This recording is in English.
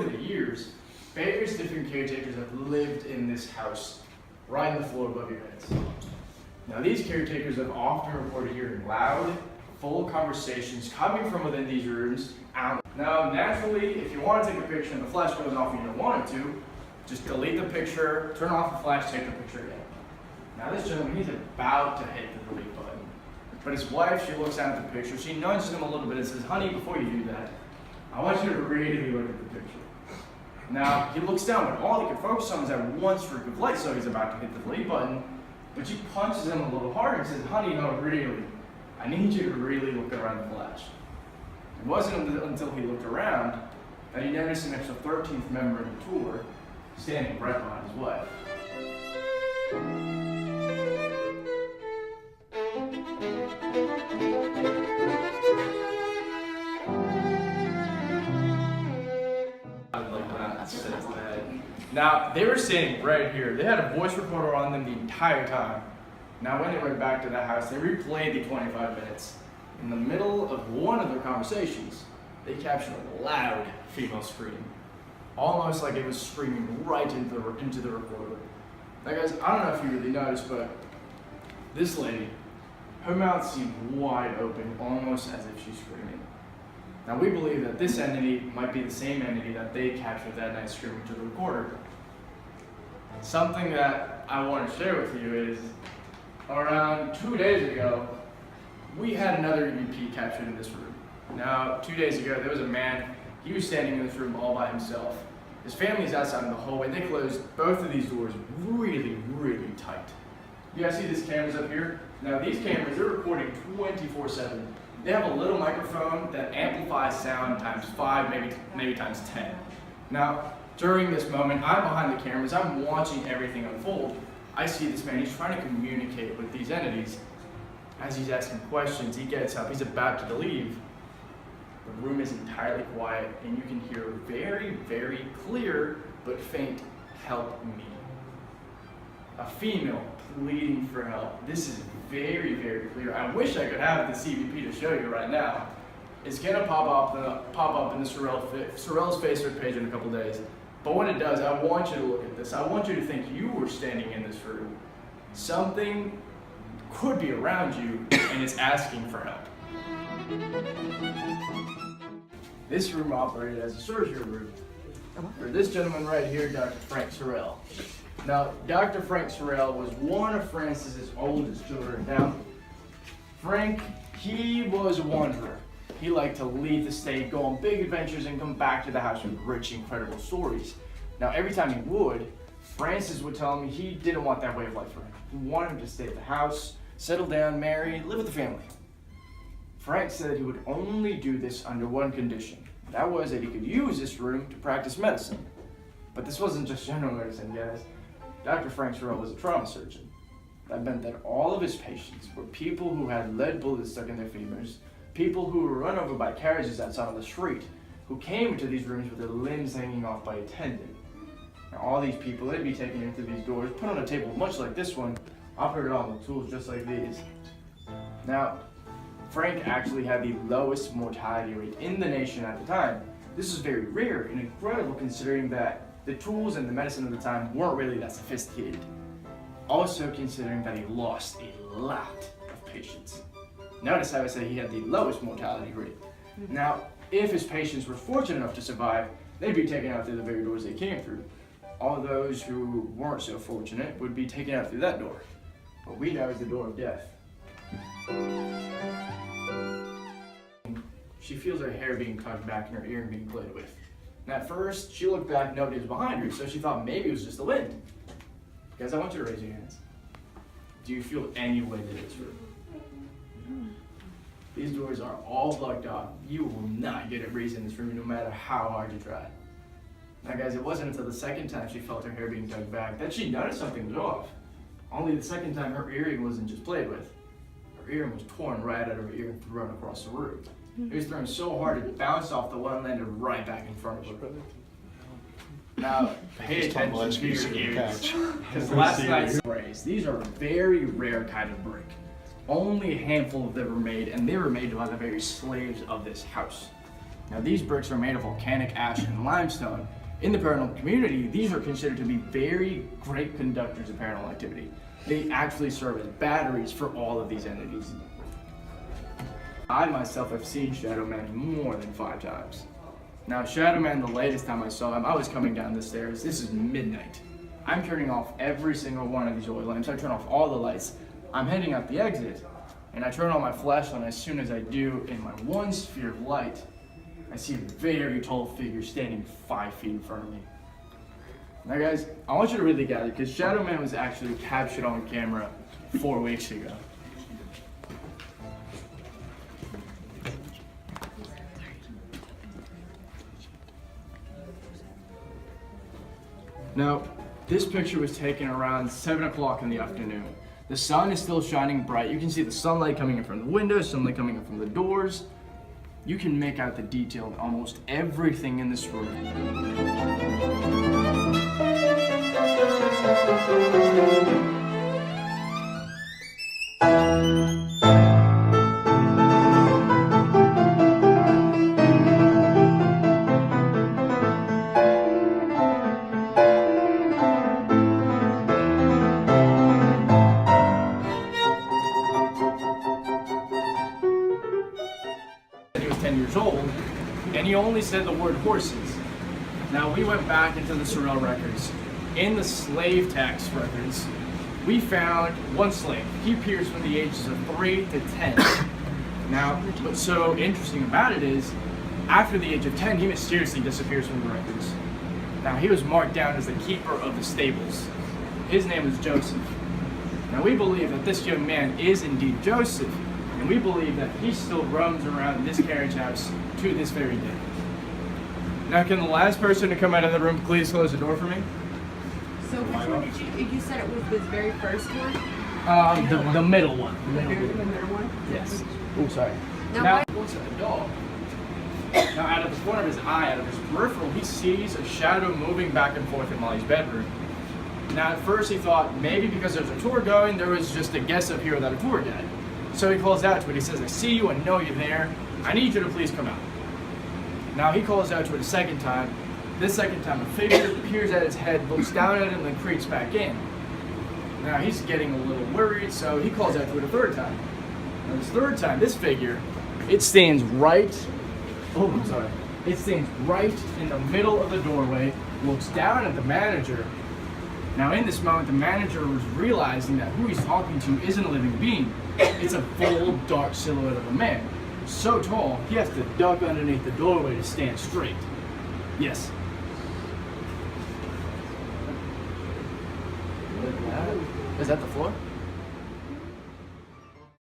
over the years, various different caretakers have lived in this house, right on the floor above your heads. Now these caretakers have often reported hearing loud, full conversations coming from within these rooms out. Now naturally, if you want to take a picture and the flash goes off and you don't want it to, just delete the picture, turn off the flash, take the picture again. Now this gentleman, he's about to hit the delete button. But his wife, she looks at the picture, she nudges him a little bit and says, honey, before you do that, I want you to really look at the picture. Now, he looks down, but all he can focus on is that one streak of light, so he's about to hit the delete button, but she punches him a little harder and says, honey, no, really, I need you to really look around the flash. It wasn't until he looked around that he noticed an extra 13th member of the tour standing right behind his wife. Now, they were standing right here. They had a voice recorder on them the entire time. Now, when they went back to the house, they replayed the 25 minutes. In the middle of one of their conversations, they captured a loud female scream. Almost like it was screaming right into the recorder. Now guys, I don't know if you really noticed, but this lady, her mouth seemed wide open, almost as if she's screaming. Now we believe that this entity might be the same entity that they captured that night screaming to the recorder. Something that I want to share with you is, around 2 days ago, we had another EVP captured in this room. Now, 2 days ago, there was a man, he was standing in this room all by himself. His family's outside in the hallway. They closed both of these doors really, really tight. You guys see these cameras up here? Now these cameras, they're recording 24/7. They have a little microphone that amplifies sound times 5, maybe times 10. Now, during this moment, I'm behind the cameras, I'm watching everything unfold. I see this man, he's trying to communicate with these entities. As he's asking questions, he gets up, he's about to leave. The room is entirely quiet, and you can hear very, very clear but faint, "Help me." A female pleading for help. This is very, very clear. I wish I could have the CVP to show you right now. It's gonna pop up in the Sorrel's Facebook page in a couple days. But when it does, I want you to look at this. I want you to think you were standing in this room. Something could be around you, and it's asking for help. This room operated as a surgery room for this gentleman right here, Dr. Frank Sorrel. Now, Dr. Frank Sorrel was one of Francis's oldest children. Now, Frank, he was a wanderer. He liked to leave the state, go on big adventures, and come back to the house with rich, incredible stories. Now, every time he would, Francis would tell him he didn't want that way of life for him. He wanted him to stay at the house, settle down, marry, live with the family. Frank said he would only do this under one condition. That was that he could use this room to practice medicine. But this wasn't just general medicine, guys. Dr. Frank Sorrel was a trauma surgeon. That meant that all of his patients were people who had lead bullets stuck in their femurs, people who were run over by carriages outside on the street, who came into these rooms with their limbs hanging off by a tendon. Now all these people, they'd be taken into these doors, put on a table much like this one, operated on with tools just like these. Now, Frank actually had the lowest mortality rate in the nation at the time. This is very rare and incredible considering that the tools and the medicine of the time weren't really that sophisticated. Also considering that he lost a lot of patients. Notice how I say he had the lowest mortality rate. Now, if his patients were fortunate enough to survive, they'd be taken out through the very doors they came through. All those who weren't so fortunate would be taken out through that door. What we know is the door of death. She feels her hair being tugged back in her ear and being played with. And at first, she looked back, nobody was behind her, so she thought maybe it was just the wind. Guys, I want you to raise your hands. Do you feel any wind in this room? These doors are all blocked off. You will not get a breeze in this room no matter how hard you try. Now guys, it wasn't until the second time she felt her hair being tugged back that she noticed something was off. Only the second time her earring wasn't just played with. Her earring was torn right out of her ear and thrown across the room. It was thrown so hard it bounced off the wall and landed right back in front of her. Now, pay attention to your ears. Because last night's sprays, these are a very rare kind of brick. Only a handful of them were made, and they were made by the very slaves of this house. Now these bricks are made of volcanic ash and limestone. In the paranormal community, these are considered to be very great conductors of paranormal activity. They actually serve as batteries for all of these entities. I myself have seen Shadow Man more than 5 times. Now Shadow Man, the latest time I saw him, I was coming down the stairs. This is midnight. I'm turning off every single one of these oil lamps. I turn off all the lights. I'm heading out the exit, and I turn on my flashlight. As soon as I do, in my one sphere of light, I see a very tall figure standing 5 feet in front of me. Now guys, I want you to really gather, because Shadow Man was actually captured on camera 4 weeks ago. Now, this picture was taken around 7 o'clock in the afternoon. The sun is still shining bright. You can see the sunlight coming in from the windows, sunlight coming in from the doors. You can make out the detail of almost everything in this room. He was 10 years old, and he only said the word horses. Now we went back into the Sorrel records. In the slave tax records, we found one slave. He appears from the ages of 3 to 10. Now, what's so interesting about it is, after the age of 10, he mysteriously disappears from the records. Now, he was marked down as the keeper of the stables. His name was Joseph. Now, we believe that this young man is indeed Joseph, and we believe that he still roams around this carriage house to this very day. Now, can the last person to come out of the room please close the door for me? So which one did you said it was this very first one? The middle one. The middle one? Yes. Oh, sorry. Now looks at the dog. Now, out of the corner of his eye, out of his peripheral, he sees a shadow moving back and forth in Molly's bedroom. Now, at first he thought maybe because there's a tour going, there was just a guest up here without a tour guide. So he calls out to it. He says, "I see you, I know you're there. I need you to please come out." Now he calls out to it a second time. This second time, a figure peers at his head, looks down at him, and creeps back in. Now he's getting a little worried, so he calls out to it a third time. Now this third time, this figure, it stands right, it stands right in the middle of the doorway, looks down at the manager. Now in this moment, the manager was realizing that who he's talking to isn't a living being. It's a full, dark silhouette of a man. So tall, he has to duck underneath the doorway to stand straight. Yes. Is that the floor?